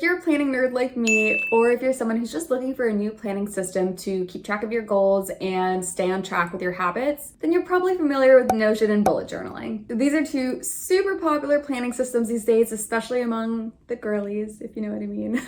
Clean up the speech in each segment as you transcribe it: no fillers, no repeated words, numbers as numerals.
if you're a planning nerd like me, or if you're someone who's just looking for a new planning system to keep track of your goals and stay on track with your habits, then you're probably familiar with Notion and bullet journaling. These are two super popular planning systems these days, especially among the girlies, if you know what I mean.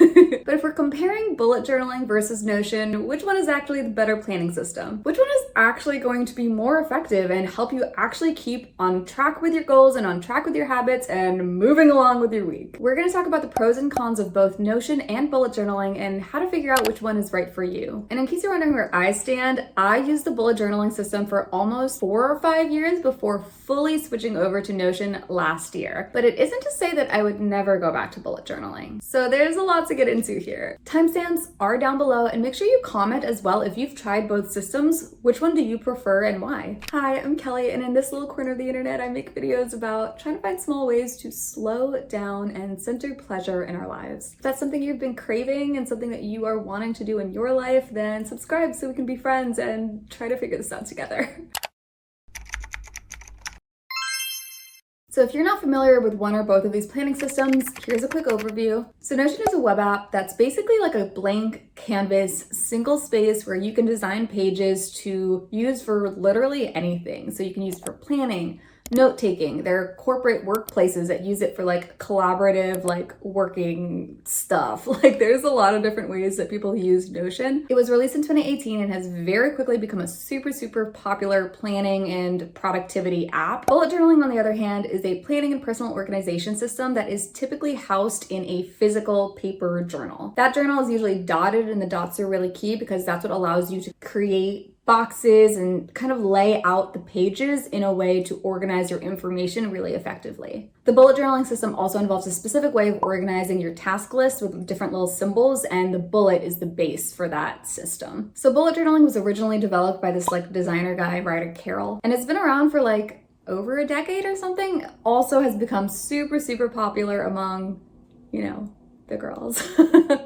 But if we're comparing bullet journaling versus Notion, which one is actually the better planning system? Which one is actually going to be more effective and help you actually keep on track with your goals and on track with your habits and moving along with your week? We're going to talk about the pros and cons of both Notion and bullet journaling and how to figure out which one is right for you. And in case you're wondering where I stand, I used the bullet journaling system for almost 4 or 5 years before fully switching over to Notion last year. But it isn't to say that I would never go back to bullet journaling. So there's a lot to get into here. Timestamps are down below, and make sure you comment as well if you've tried both systems. Which one do you prefer and why? Hi, I'm Kelly, and in this little corner of the internet, I make videos about trying to find small ways to slow down and center pleasure in our lives. If that's something you've been craving and something that you are wanting to do in your life, then subscribe so we can be friends and try to figure this out together. So if you're not familiar with one or both of these planning systems, here's a quick overview. So Notion is a web app that's basically like a blank canvas, single space where you can design pages to use for literally anything. So you can use it for planning, note-taking. There are corporate workplaces that use it for like collaborative, like working stuff. Like there's a lot of different ways that people use Notion. It was released in 2018 and has very quickly become a super popular planning and productivity app. Bullet journaling, on the other hand, is a planning and personal organization system that is typically housed in a physical paper journal. That journal is usually dotted, and the dots are really key because that's what allows you to create boxes and kind of lay out the pages in a way to organize your information really effectively. The bullet journaling system also involves a specific way of organizing your task list with different little symbols, and the bullet is the base for that system. So bullet journaling was originally developed by this like designer guy, Ryder Carroll, and it's been around for like over a decade or something. Also has become super popular among, you know, the girls.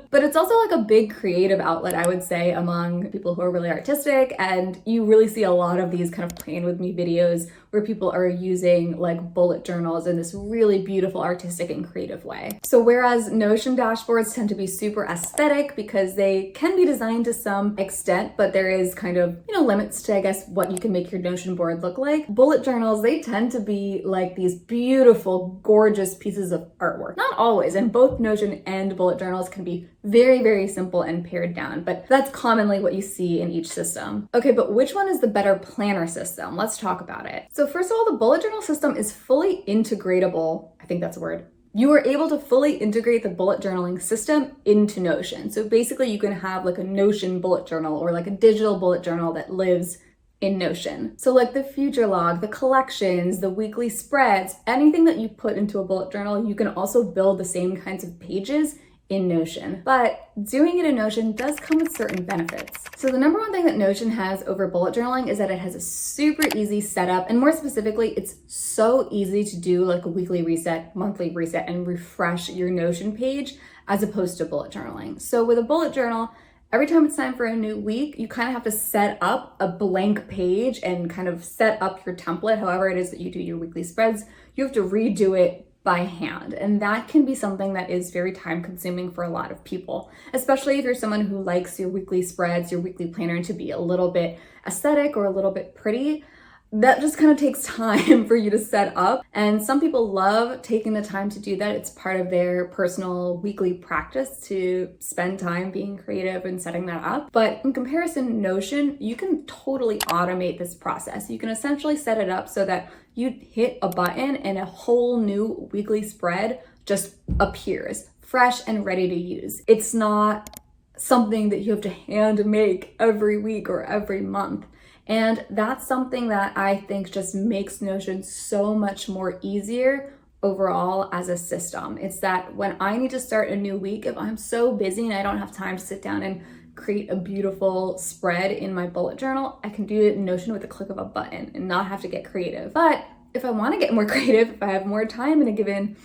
But it's also like a big creative outlet, I would say, among people who are really artistic, and you really see a lot of these kind of plan with me videos where people are using like bullet journals in this really beautiful artistic and creative way. So whereas Notion dashboards tend to be super aesthetic because they can be designed to some extent, but there is kind of, you know, limits to, I guess, what you can make your Notion board look like. Bullet journals, they tend to be like these beautiful, gorgeous pieces of artwork. Not always, and both Notion and bullet journals can be very simple and pared down, but that's commonly what you see in each system. Okay, but which one is the better planner system? Let's talk about it. So first of all, the bullet journal system is fully integratable. I think that's a word. You are able to fully integrate the bullet journaling system into Notion. So basically you can have like a Notion bullet journal or like a digital bullet journal that lives in Notion. So like the future log, the collections, the weekly spreads, anything that you put into a bullet journal, you can also build the same kinds of pages in Notion. But doing it in Notion does come with certain benefits. So the number one thing that Notion has over bullet journaling is that it has a super easy setup, and more specifically, it's so easy to do like a weekly reset, monthly reset, and refresh your Notion page as opposed to bullet journaling. So with a bullet journal, every time it's time for a new week, you kind of have to set up a blank page and kind of set up your template, however it is that you do your weekly spreads. You have to redo it by hand. And that can be something that is very time consuming for a lot of people, especially if you're someone who likes your weekly spreads, your weekly planner to be a little bit aesthetic or a little bit pretty. That just kind of takes time for you to set up. And some people love taking the time to do that. It's part of their personal weekly practice to spend time being creative and setting that up. But in comparison, Notion, you can totally automate this process. You can essentially set it up so that you hit a button and a whole new weekly spread just appears, fresh and ready to use. It's not something that you have to hand make every week or every month. And that's something that I think just makes Notion so much more easier overall as a system. It's that when I need to start a new week, if I'm so busy and I don't have time to sit down and create a beautiful spread in my bullet journal, I can do it in Notion with a click of a button and not have to get creative. But if I want to get more creative, if I have more time in a given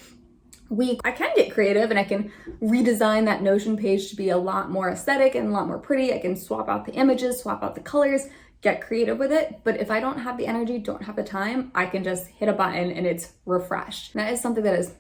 week, I can get creative and I can redesign that Notion page to be a lot more aesthetic and a lot more pretty. I can swap out the images, swap out the colors, get creative with it. But if I don't have the energy, don't have the time, I can just hit a button and it's refreshed. And that is something that is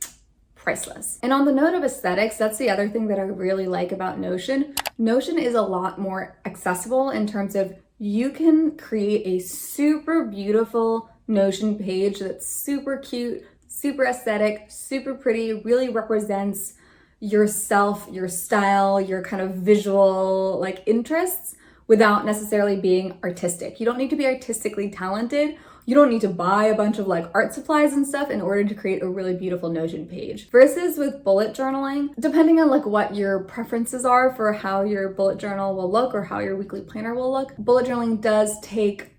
priceless. And on the note of aesthetics, that's the other thing that I really like about Notion. Notion is a lot more accessible in terms of you can create a super beautiful Notion page that's super cute, super aesthetic, super pretty, really represents yourself, your style, your kind of visual like interests without necessarily being artistic. You don't need to be artistically talented. You don't need to buy a bunch of like art supplies and stuff in order to create a really beautiful Notion page. Versus with bullet journaling, depending on like what your preferences are for how your bullet journal will look or how your weekly planner will look, bullet journaling does take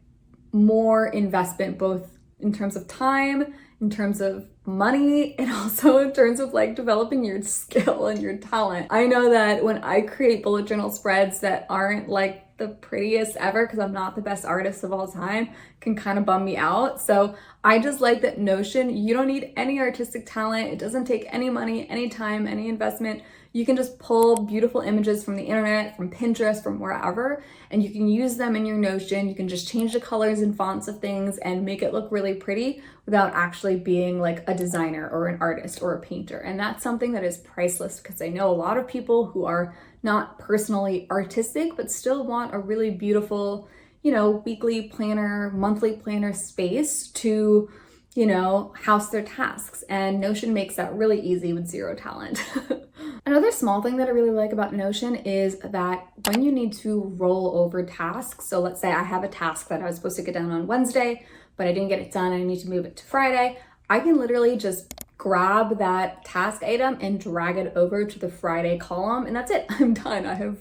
more investment, both in terms of time, in terms of money, and also in terms of like developing your skill and your talent. I know that when I create bullet journal spreads that aren't like the prettiest ever, because I'm not the best artist of all time, can kind of bum me out. So I just like that Notion, you don't need any artistic talent. It doesn't take any money, any time, any investment. You can just pull beautiful images from the internet, from Pinterest, from wherever, and you can use them in your Notion. You can just change the colors and fonts of things and make it look really pretty without actually being like a designer or an artist or a painter. And that's something that is priceless, because I know a lot of people who are not personally artistic, but still want a really beautiful, weekly planner, monthly planner space to, house their tasks. And Notion makes that really easy with zero talent. Another small thing that I really like about Notion is that when you need to roll over tasks, so let's say I have a task that I was supposed to get done on Wednesday, but I didn't get it done, I need to move it to Friday, I can literally just grab that task item and drag it over to the Friday column, and that's it. I'm done. I have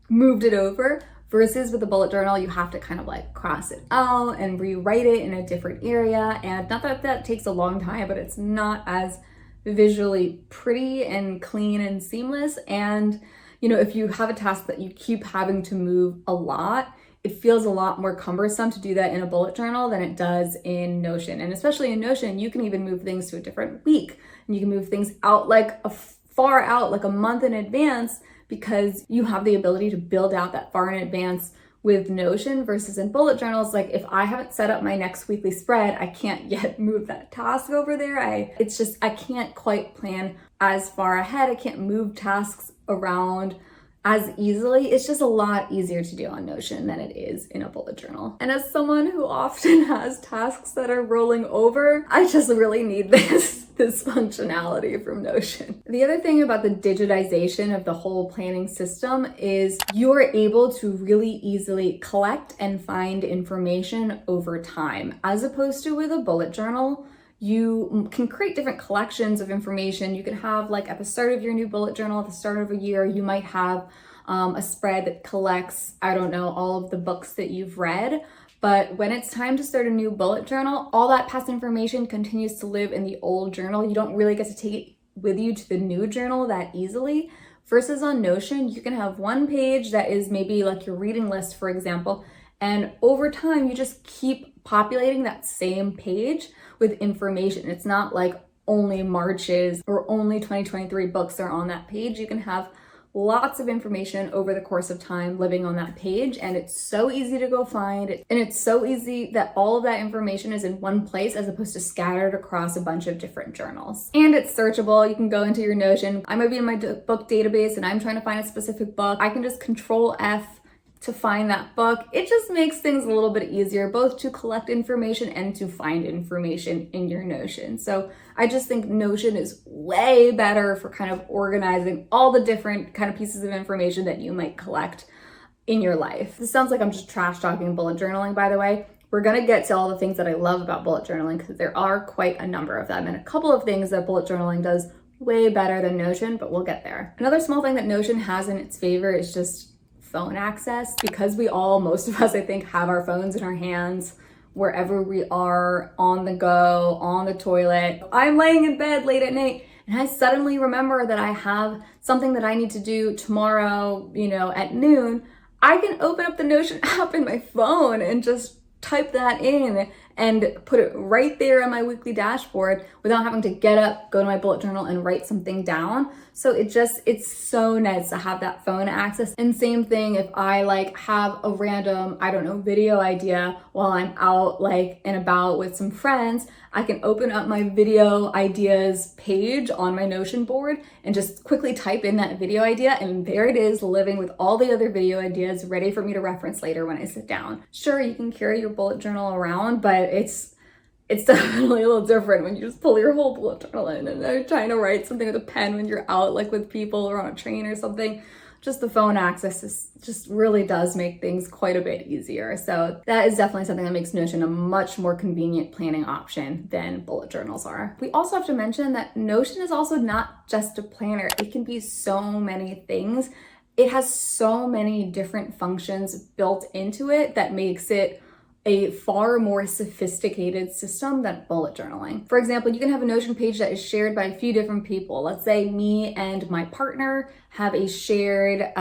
moved it over. Versus with a bullet journal, you have to kind of like cross it out and rewrite it in a different area. And not that that takes a long time, but it's not as visually pretty and clean and seamless. And, if you have a task that you keep having to move a lot, it feels a lot more cumbersome to do that in a bullet journal than it does in Notion. And especially in Notion, you can even move things to a different week. And you can move things out like far out, like a month in advance, because you have the ability to build out that far in advance with Notion. Versus in bullet journals, like if I haven't set up my next weekly spread, I can't yet move that task over there. I can't quite plan as far ahead. I can't move tasks around as easily. It's just a lot easier to do on Notion than it is in a bullet journal. And as someone who often has tasks that are rolling over, I just really need this functionality from Notion. The other thing about the digitization of the whole planning system is you are able to really easily collect and find information over time, as opposed to with a bullet journal. You can create different collections of information. You can have like at the start of your new bullet journal, at the start of a year, you might have a spread that collects, all of the books that you've read. But when it's time to start a new bullet journal, all that past information continues to live in the old journal. You don't really get to take it with you to the new journal that easily. Versus on Notion, you can have one page that is maybe like your reading list, for example, and over time, you just keep populating that same page with information. It's not like only March's or only 2023 books are on that page. You can have lots of information over the course of time living on that page, and it's so easy to go find. And it's so easy that all of that information is in one place as opposed to scattered across a bunch of different journals. And it's searchable. You can go into your Notion. I might be in my book database and I'm trying to find a specific book. I can just Control F to find that book. It just makes things a little bit easier, both to collect information and to find information in your Notion. So I just think Notion is way better for kind of organizing all the different kind of pieces of information that you might collect in your life. This sounds like I'm just trash talking bullet journaling, by the way. We're gonna get to all the things that I love about bullet journaling, because there are quite a number of them, and a couple of things that bullet journaling does way better than Notion, but we'll get there. Another small thing that Notion has in its favor is just phone access, because most of us, I think, have our phones in our hands wherever we are, on the go, on the toilet. I'm laying in bed late at night and I suddenly remember that I have something that I need to do tomorrow, at noon. I can open up the Notion app in my phone and just type that in and put it right there on my weekly dashboard without having to get up, go to my bullet journal and write something down. So it's so nice to have that phone access. And same thing if I like have a random, I don't know, video idea while I'm out like and about with some friends, I can open up my video ideas page on my Notion board and just quickly type in that video idea, and there it is, living with all the other video ideas ready for me to reference later when I sit down. Sure, you can carry your bullet journal around, but it's definitely a little different when you just pull your whole bullet journal in and are trying to write something with a pen when you're out like with people or on a train or something. Just the phone access just really does make things quite a bit easier. So that is definitely something that makes Notion a much more convenient planning option than bullet journals are. We also have to mention that Notion is also not just a planner. It can be so many things. It has so many different functions built into it that makes it a far more sophisticated system than bullet journaling. For example, you can have a Notion page that is shared by a few different people. Let's say me and my partner have a shared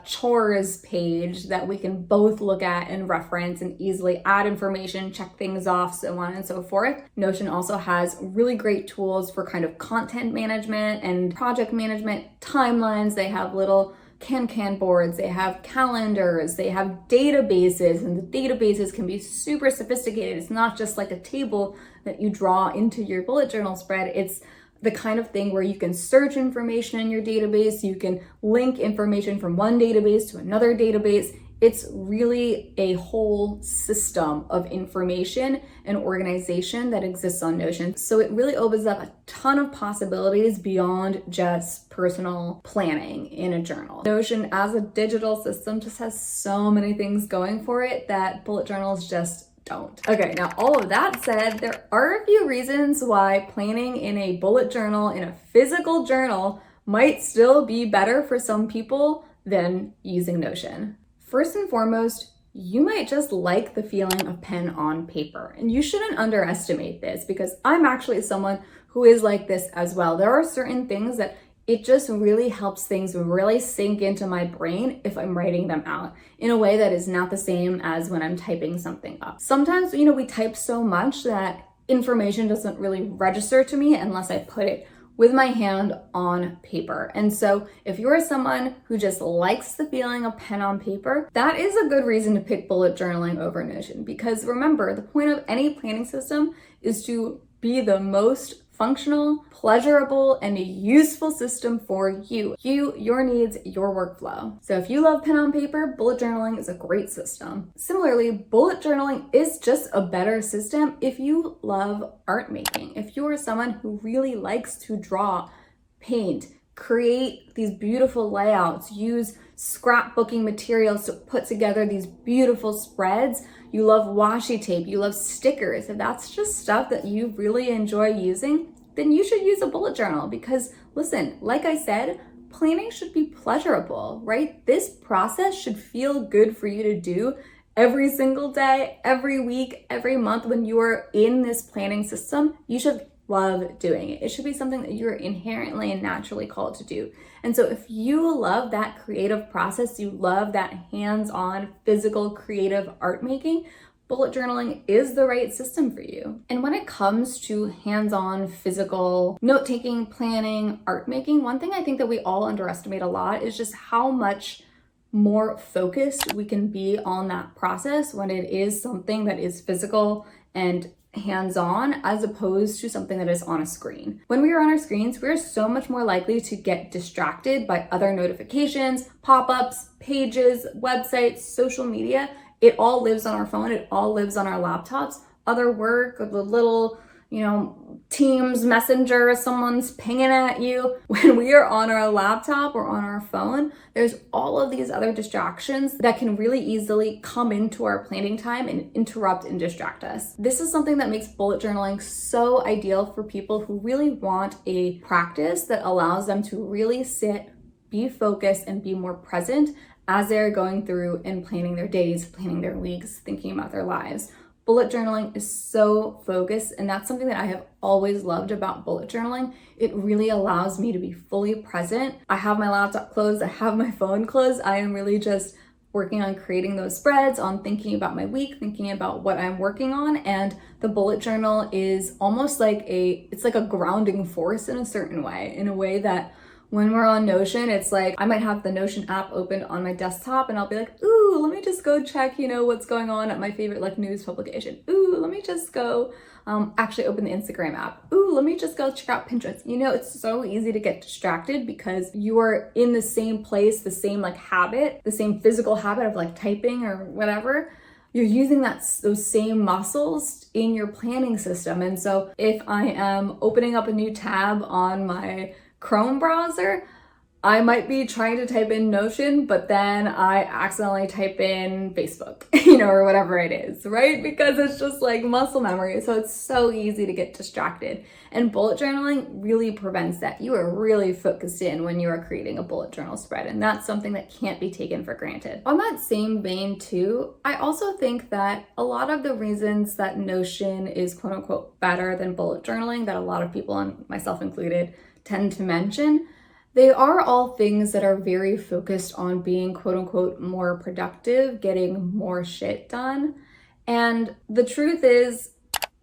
chores page that we can both look at and reference and easily add information, check things off, so on and so forth. Notion also has really great tools for kind of content management and project management, timelines. They have little Kanban boards, they have calendars, they have databases, and the databases can be super sophisticated. It's not just like a table that you draw into your bullet journal spread. It's the kind of thing where you can search information in your database, you can link information from one database to another database. It's really a whole system of information and organization that exists on Notion. So it really opens up a ton of possibilities beyond just personal planning in a journal. Notion as a digital system just has so many things going for it that bullet journals just don't. Okay, now all of that said, there are a few reasons why planning in a bullet journal, in a physical journal, might still be better for some people than using Notion. First and foremost, you might just like the feeling of pen on paper, and you shouldn't underestimate this because I'm actually someone who is like this as well. There are certain things that it just really helps things really sink into my brain if I'm writing them out in a way that is not the same as when I'm typing something up. Sometimes, we type so much that information doesn't really register to me unless I put it with my hand on paper. And so if you're someone who just likes the feeling of pen on paper, that is a good reason to pick bullet journaling over Notion. Because remember, the point of any planning system is to be the most functional, pleasurable, and useful system for you, your needs, your workflow. So if you love pen on paper, bullet journaling is a great system. Similarly, bullet journaling is just a better system if you love art making. If you are someone who really likes to draw, paint, create these beautiful layouts, use scrapbooking materials to put together these beautiful spreads, you love washi tape, you love stickers, if that's just stuff that you really enjoy using, then you should use a bullet journal because listen, like I said, planning should be pleasurable, right? This process should feel good for you to do every single day, every week, every month. When you are in this planning system, you should love doing it. It should be something that you're inherently and naturally called to do. And so if you love that creative process, you love that hands-on physical creative art making, bullet journaling is the right system for you. And when it comes to hands-on physical note-taking, planning, art making, one thing I think that we all underestimate a lot is just how much more focused we can be on that process when it is something that is physical and hands-on as opposed to something that is on a screen. When we are on our screens, we're so much more likely to get distracted by other notifications, pop-ups, pages, websites, social media. It all lives on our phone. It all lives on our laptops. Other work, the little, Teams Messenger, someone's pinging at you. When we are on our laptop or on our phone, there's all of these other distractions that can really easily come into our planning time and interrupt and distract us. This is something that makes bullet journaling so ideal for people who really want a practice that allows them to really sit, be focused, and be more present as they're going through and planning their days, planning their weeks, thinking about their lives. Bullet journaling is so focused, and that's something that I have always loved about bullet journaling. It really allows me to be fully present. I have my laptop closed, I have my phone closed. I am really just working on creating those spreads, on thinking about my week, thinking about what I'm working on, and the bullet journal is almost like it's like a grounding force in a certain way, in a way that when we're on Notion, it's like I might have the Notion app opened on my desktop and I'll be like, ooh, let me just go check, what's going on at my favorite like news publication. Ooh, let me just go actually open the Instagram app. Ooh, let me just go check out Pinterest. It's so easy to get distracted because you are in the same place, the same like habit, the same physical habit of like typing or whatever. You're using those same muscles in your planning system. And so if I am opening up a new tab on my Chrome browser, I might be trying to type in Notion, but then I accidentally type in Facebook, or whatever it is, right? Because it's just like muscle memory. So it's so easy to get distracted. And bullet journaling really prevents that. You are really focused in when you are creating a bullet journal spread. And that's something that can't be taken for granted. On that same vein too, I also think that a lot of the reasons that Notion is quote unquote better than bullet journaling, that a lot of people, and myself included, tend to mention, they are all things that are very focused on being quote unquote more productive, getting more shit done. And the truth is,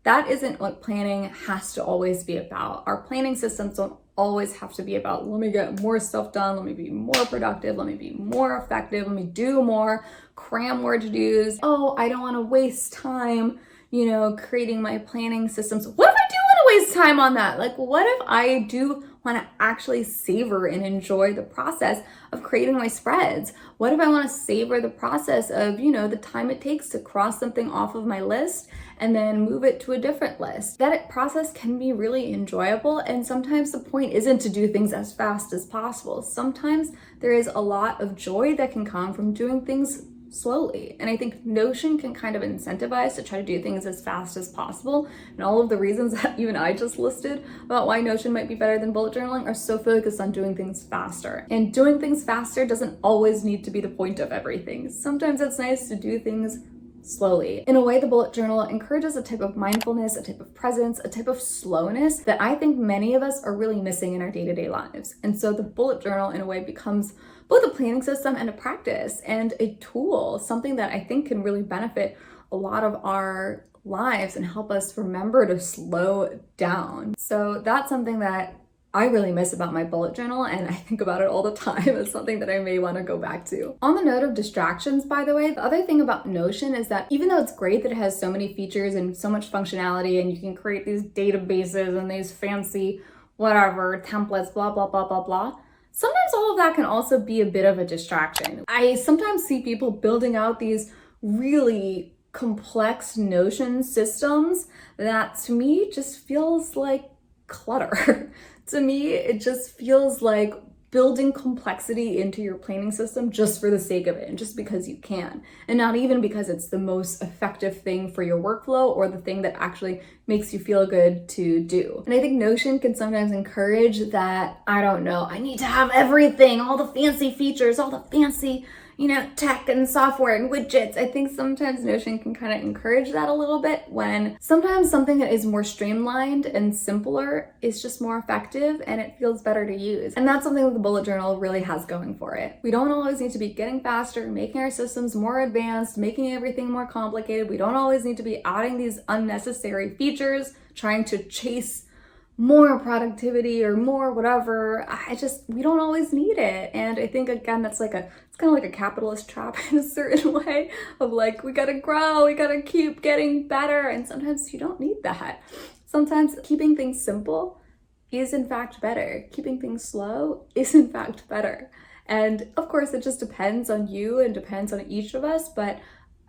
that isn't what planning has to always be about. Our planning systems don't always have to be about, let me get more stuff done, let me be more productive, let me be more effective, let me do more, cram more to-dos. Oh, I don't want to waste time, creating my planning systems. What if I do want to waste time on that? Like, what if I do want to actually savor and enjoy the process of creating my spreads? What if I want to savor the process of, the time it takes to cross something off of my list and then move it to a different list? That process can be really enjoyable, and sometimes the point isn't to do things as fast as possible. Sometimes there is a lot of joy that can come from doing things slowly. And I think Notion can kind of incentivize to try to do things as fast as possible. And all of the reasons that even I just listed about why Notion might be better than bullet journaling are so focused on doing things faster. And doing things faster doesn't always need to be the point of everything. Sometimes it's nice to do things slowly. In a way, the bullet journal encourages a type of mindfulness, a type of presence, a type of slowness that I think many of us are really missing in our day-to-day lives. And so the bullet journal in a way becomes both a planning system and a practice and a tool, something that I think can really benefit a lot of our lives and help us remember to slow down. So that's something that I really miss about my bullet journal, and I think about it all the time as something that I may want to go back to. On the note of distractions, by the way, the other thing about Notion is that even though it's great that it has so many features and so much functionality, and you can create these databases and these fancy whatever templates, blah, blah, blah, blah, blah, sometimes all of that can also be a bit of a distraction. I sometimes see people building out these really complex Notion systems that to me just feels like clutter. To me, it just feels like building complexity into your planning system just for the sake of it and just because you can, and not even because it's the most effective thing for your workflow or the thing that actually makes you feel good to do. And I think Notion can sometimes encourage that, I need to have everything, all the fancy features, all the fancy tech and software and widgets. I think sometimes Notion can kind of encourage that a little bit, when sometimes something that is more streamlined and simpler is just more effective and it feels better to use. And that's something that the bullet journal really has going for it. We don't always need to be getting faster, making our systems more advanced, making everything more complicated. We don't always need to be adding these unnecessary features, trying to chase more productivity or more whatever. We don't always need it. And I think, again, it's kind of like a capitalist trap in a certain way of like, we gotta grow, we gotta keep getting better. And sometimes you don't need that. Sometimes keeping things simple is in fact better. Keeping things slow is in fact better. And of course, it just depends on you and depends on each of us, but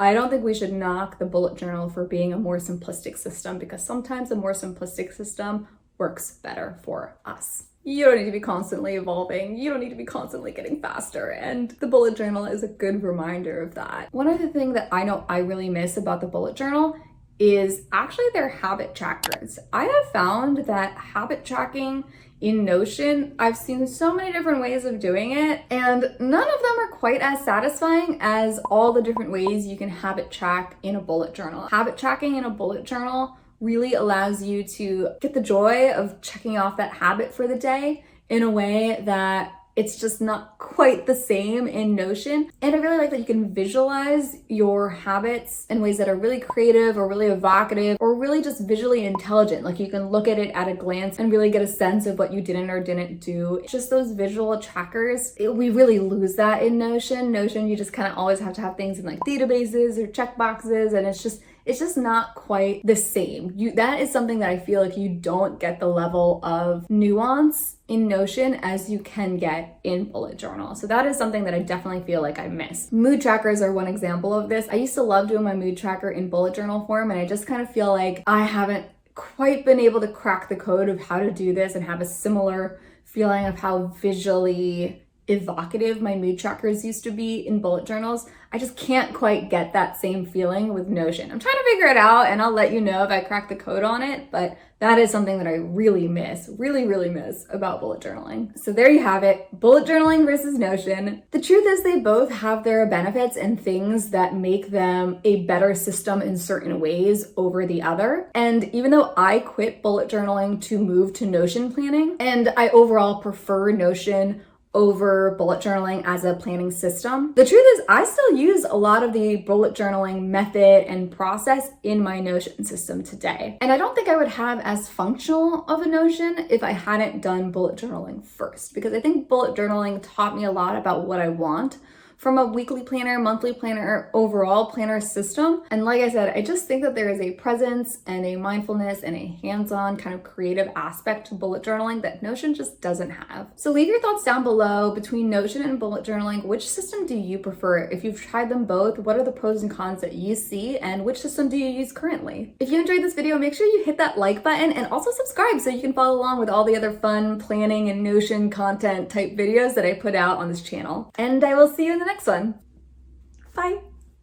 I don't think we should knock the bullet journal for being a more simplistic system, because sometimes a more simplistic system works better for us. You don't need to be constantly evolving. You don't need to be constantly getting faster. And the bullet journal is a good reminder of that. One other thing that I know I really miss about the bullet journal is actually their habit trackers. I have found that habit tracking in Notion, I've seen so many different ways of doing it, and none of them are quite as satisfying as all the different ways you can habit track in a bullet journal. Habit tracking in a bullet journal really allows you to get the joy of checking off that habit for the day in a way that it's just not quite the same in Notion. And I really like that you can visualize your habits in ways that are really creative or really evocative or really just visually intelligent. Like you can look at it at a glance and really get a sense of what you didn't or didn't do. Just those visual trackers, we really lose that in Notion. Notion, you just kind of always have to have things in like databases or checkboxes, and it's just not quite the same. That is something that I feel like you don't get the level of nuance in Notion as you can get in bullet journal. So that is something that I definitely feel like I miss. Mood trackers are one example of this. I used to love doing my mood tracker in bullet journal form, and I just kind of feel like I haven't quite been able to crack the code of how to do this and have a similar feeling of how visually evocative my mood trackers used to be in bullet journals. I just can't quite get that same feeling with Notion. I'm trying to figure it out, and I'll let you know if I crack the code on it, but that is something that I really miss, really miss about bullet journaling. So there you have it, bullet journaling versus Notion. The truth is they both have their benefits and things that make them a better system in certain ways over the other. And even though I quit bullet journaling to move to Notion planning, and I overall prefer Notion over bullet journaling as a planning system, the truth is I still use a lot of the bullet journaling method and process in my Notion system today. And I don't think I would have as functional of a Notion if I hadn't done bullet journaling first, because I think bullet journaling taught me a lot about what I want from a weekly planner, monthly planner, overall planner system. And like I said, I just think that there is a presence and a mindfulness and a hands-on kind of creative aspect to bullet journaling that Notion just doesn't have. So leave your thoughts down below between Notion and bullet journaling. Which system do you prefer? If you've tried them both, what are the pros and cons that you see, and which system do you use currently? If you enjoyed this video, make sure you hit that like button and also subscribe so you can follow along with all the other fun planning and Notion content type videos that I put out on this channel. And I will see you in the next one. Bye.